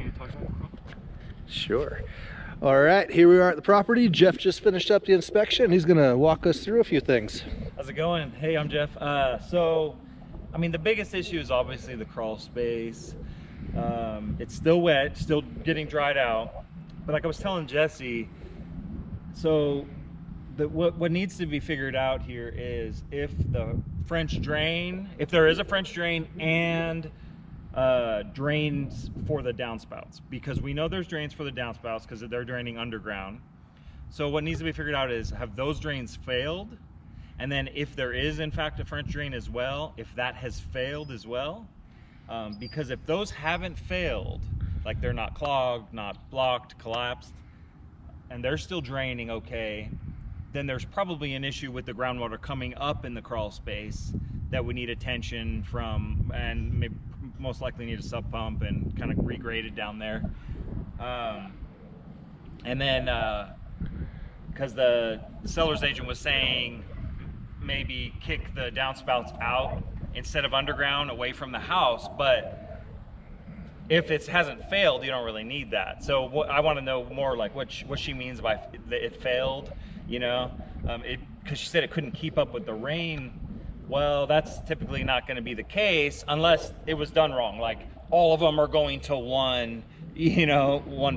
me to talk about it? Sure. All right, here we are at the property. Jeff just finished up the inspection. He's gonna walk us through a few things. How's it going? Hey, I'm Jeff. So, I mean, the biggest issue is obviously the crawl space. It's still wet, still getting dried out. But like I was telling Jesse, so what needs to be figured out here is if the French drain, if there is a French drain and drains for the downspouts, because we know there's drains for the downspouts because they're draining underground. So what needs to be figured out is, have those drains failed? And then if there is in fact a French drain as well, if that has failed as well, because if those haven't failed, like they're not clogged, not blocked, collapsed, and they're still draining okay, then there's probably an issue with the groundwater coming up in the crawl space that we need attention from, and maybe most likely need a sub pump and kind of regrade it down there. And then because the seller's agent was saying maybe kick the downspouts out instead of underground away from the house, but if it hasn't failed, you don't really need that. So what I want to know more, like what she means by it failed, you know, because she said it couldn't keep up with the rain. Well, that's typically not going to be the case unless it was done wrong. Like all of them are going to one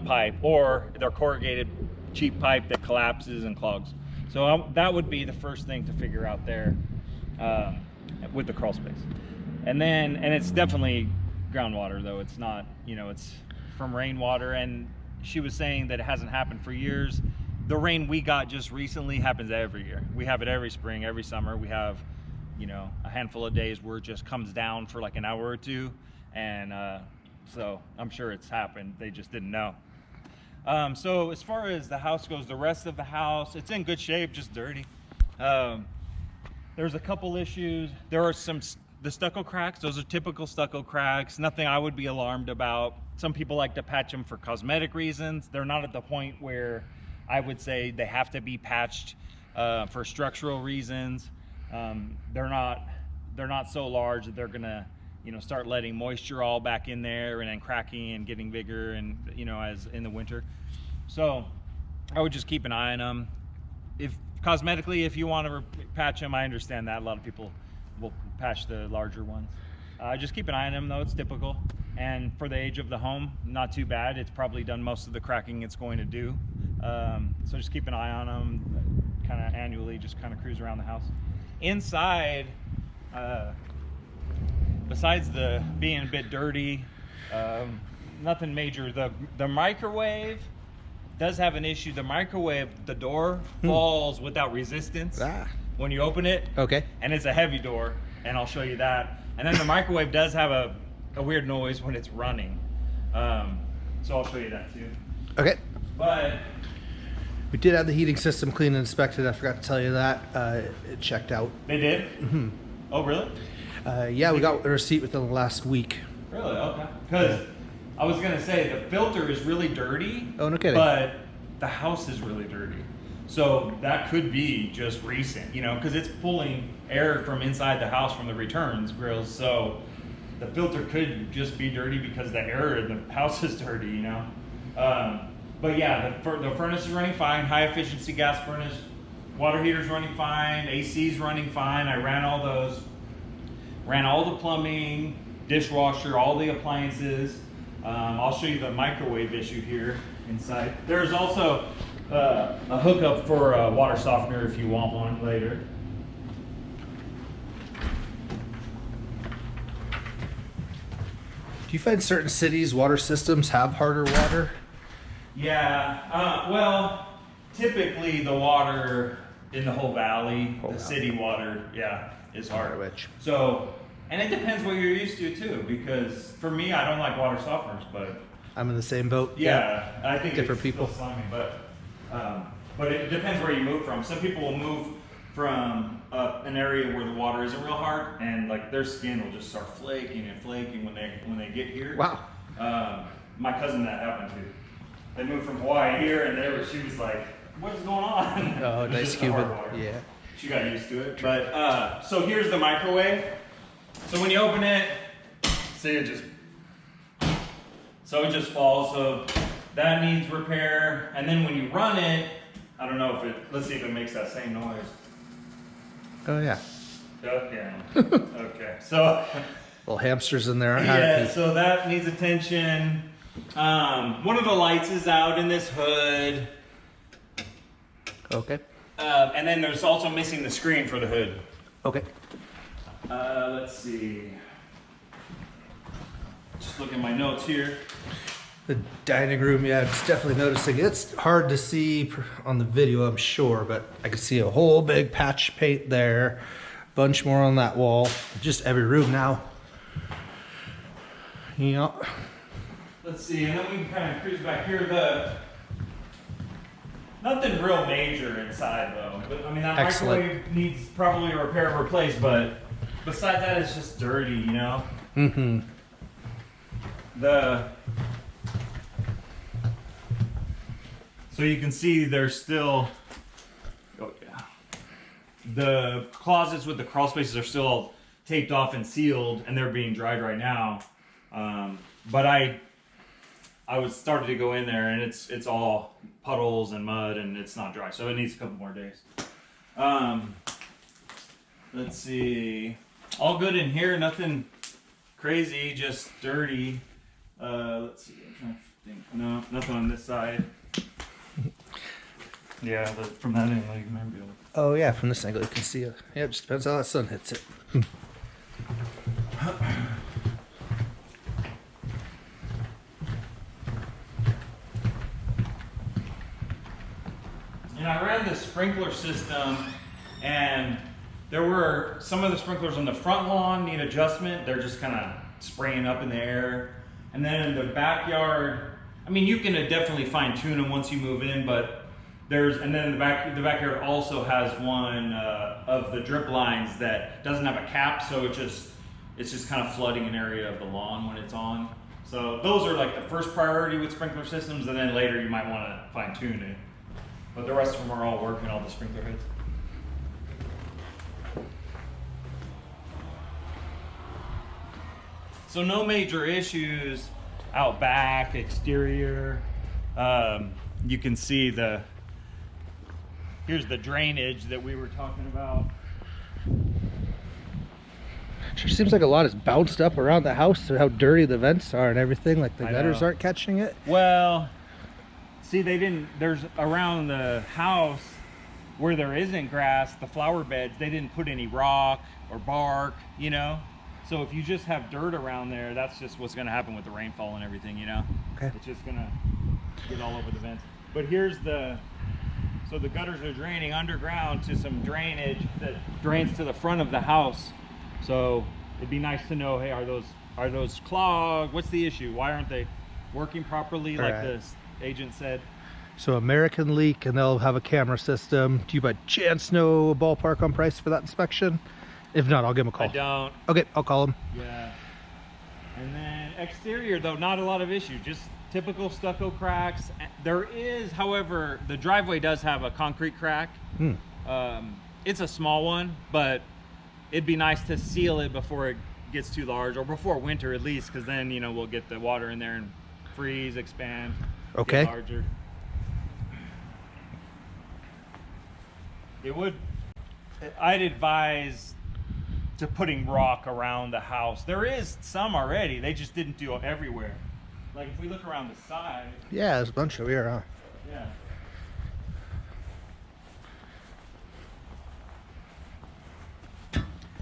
pipe, or they're corrugated cheap pipe that collapses and clogs. So that would be the first thing to figure out there with the crawl space. And it's definitely groundwater though. It's not, it's from rainwater. And she was saying that it hasn't happened for years. The rain we got just recently happens every year. We have it every spring, every summer. We have a handful of days where it just comes down for like an hour or two. And so I'm sure it's happened. They just didn't know. So as far as the house goes, the rest of the house, it's in good shape, just dirty. There's a couple issues. There are the stucco cracks. Those are typical stucco cracks. Nothing I would be alarmed about. Some people like to patch them for cosmetic reasons. They're not at the point where I would say they have to be patched for structural reasons. They're not so large that they're gonna start letting moisture all back in there and then cracking and getting bigger, and as in the winter. So I would just keep an eye on them. If cosmetically, if you want to patch them, I understand that a lot of people will patch the larger ones. Just keep an eye on them though. It's typical, and for the age of the home, not too bad. It's probably done most of the cracking it's going to do. So just keep an eye on them kind of annually, just kind of cruise around the house. Inside, besides the being a bit dirty, nothing major. The microwave does have an issue. The microwave, the door falls without resistance when you open it. Okay. And it's a heavy door, and I'll show you that. And then the microwave does have a weird noise when it's running. So I'll show you that too. Okay. But we did have the heating system cleaned and inspected. I forgot to tell you that. It checked out. They did? Mm-hmm. Oh, really? Yeah, we got a receipt within the last week. Really? Okay. Because I was going to say the filter is really dirty. Oh, no kidding. But the house is really dirty. So that could be just recent, because it's pulling air from inside the house from the returns grills. So the filter could just be dirty because the air in the house is dirty, But yeah, the furnace is running fine, high efficiency gas furnace, water heater's running fine, AC's running fine. I ran all those, ran all the plumbing, dishwasher, all the appliances. I'll show you the microwave issue here inside. There's also a hookup for a water softener if you want one later. Do you find certain cities' water systems have harder water? Yeah, well, typically the water in the whole valley, city water, is hard. So, and it depends what you're used to too, because for me, I don't like water softeners, but I'm in the same boat. Yeah, I think different people. Still slimy, but it depends where you move from. Some people will move from an area where the water isn't real hard, and like their skin will just start flaking and flaking when they get here. Wow. My cousin that happened to. They moved from Hawaii here, and she was like, "What is going on?" Oh, nice Cuban. Yeah. She got used to it. But so here's the microwave. So when you open it, see it just So it just falls, so that needs repair. And then when you run it, I don't know if it, let's see if it makes that same noise. Oh yeah. Yeah. Okay, so. Little hamsters in there. Yeah, so that needs attention. One of the lights is out in this hood. Okay. And then there's also missing the screen for the hood. Okay. Let's see. Just look at my notes here. The dining room, yeah, it's definitely noticing. It's hard to see on the video, I'm sure, but I can see a whole big patch paint there. Bunch more on that wall. Just every room now. Yeah. Let's see, and then we can kind of cruise back here. Nothing real major inside though. But I mean, that microwave needs probably a repair and replace, but besides that, it's just dirty, you know? Mm-hmm. So you can see there's still, oh yeah. The closets with the crawl spaces are still taped off and sealed, and they're being dried right now. But I was started to go in there, and it's all puddles and mud, and it's not dry, so it needs a couple more days. Let's see, all good in here, nothing crazy, just dirty. Let's see, I'm trying to think. No, nothing on this side. Yeah, from that angle you might be able to. Oh yeah, from this angle you can see it. Yeah, it just depends how that sun hits it. And I ran the sprinkler system, and there were some of the sprinklers on the front lawn need adjustment. They're just kind of spraying up in the air. And then in the backyard, I mean, you can definitely fine tune them once you move in, but and then the backyard also has one of the drip lines that doesn't have a cap, so it's just kind of flooding an area of the lawn when it's on. So those are like the first priority with sprinkler systems, and then later you might want to fine tune it. But the rest of them are all working, all the sprinkler heads. So no major issues out back, exterior. You can see here's the drainage that we were talking about. Sure seems like a lot is bounced up around the house, so how dirty the vents are and everything, like the gutters aren't catching it. Well, see, there's around the house where there isn't grass, the flower beds, they didn't put any rock or bark, you know? So if you just have dirt around there, that's just what's gonna happen with the rainfall and everything, you know? Okay. It's just gonna get all over the vents. But so the gutters are draining underground to some drainage that drains to the front of the house. So it'd be nice to know, hey, are those clogged? What's the issue? Why aren't they working properly, like the agent said? So American Leak, and they'll have a camera system. Do you by chance know a ballpark on price for that inspection? If not, I'll give him a call. I don't. Okay, I'll call him. Yeah. And then exterior, though, not a lot of issue. Just typical stucco cracks. There is, however, the driveway does have a concrete crack. It's a small one, but it'd be nice to seal it before it gets too large, or before winter at least, because then, you know, we'll get the water in there and freeze, expand, okay, get larger. I'd advise to putting rock around the house. There is some already, they just didn't do it everywhere. Like if we look around the side. Yeah, there's a bunch over here, huh? Yeah.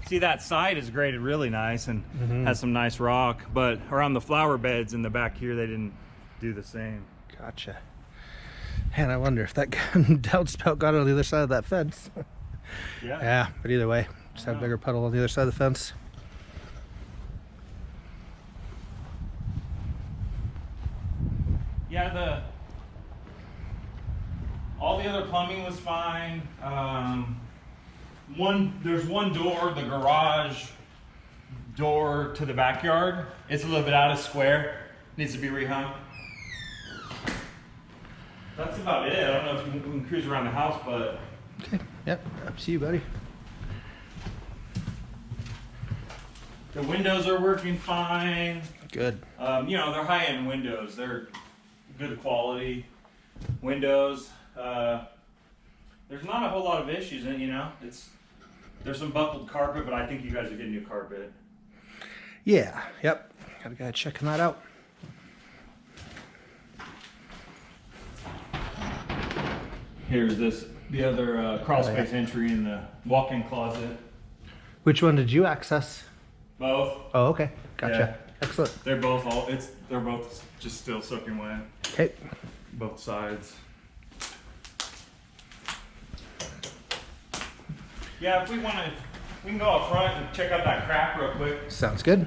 See, that side is graded really nice and has some nice rock, but around the flower beds in the back here, they didn't do the same. Gotcha. Man, I wonder if that downspout got on the other side of that fence. Yeah. Yeah, but either way, just have a bigger puddle on the other side of the fence. Yeah, all the other plumbing was fine. There's one door, the garage door to the backyard. It's a little bit out of square. Needs to be rehung. That's about it. I don't know if we can cruise around the house, but. Okay, yep, up to you, buddy. The windows are working fine. Good. You know, they're high-end windows. They're good quality windows. There's not a whole lot of issues, and you know, there's some buckled carpet, but I think you guys are getting new carpet. Yeah. Yep. Got a guy checking that out. Here's the other crawl space entry in the walk-in closet. Which one did you access? Both. Oh, okay. Gotcha. Yeah. Excellent. They're both just still soaking wet. Okay. Both sides. Yeah, if we want to, we can go up front and check out that crack real quick. Sounds good.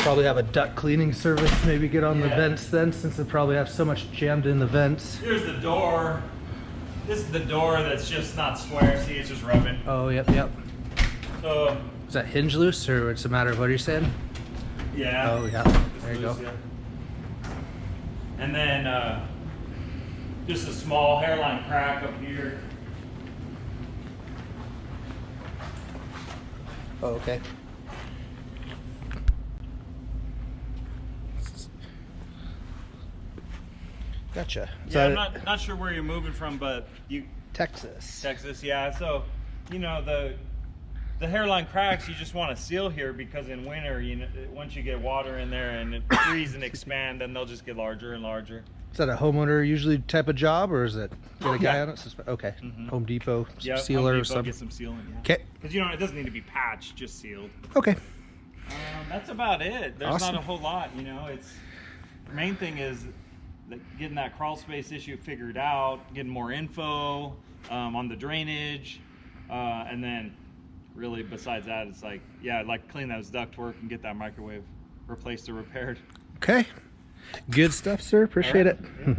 Probably have a duct cleaning service, maybe get on the vents then, since they probably have so much jammed in the vents. Here's the door. This is the door that's just not square. See, it's just rubbing. Oh, yep. So, is that hinge loose, or it's a matter of what you're saying? yeah. Oh, yeah. There you go. Yeah. And then just a small hairline crack up here. Oh, okay. Gotcha. Yeah, I'm not sure where you're moving from, but Texas. Texas, yeah. So, you know, the hairline cracks, you just want to seal here because in winter, you know, once you get water in there and it freeze and expand, then they'll just get larger and larger. Is that a homeowner usually type of job, or is it get a guy on it? Okay. Home Depot sealer or something. Get some sealing. Okay. Because you know it doesn't need to be patched, just sealed. Okay. That's about it. There's Awesome. not a whole lot. You know, the main thing is getting that crawl space issue figured out, getting more info on the drainage, and then really besides that, it's like, yeah, I'd like to clean those ductwork and get that microwave replaced or repaired. Okay. Good stuff, sir. Appreciate it. Yeah.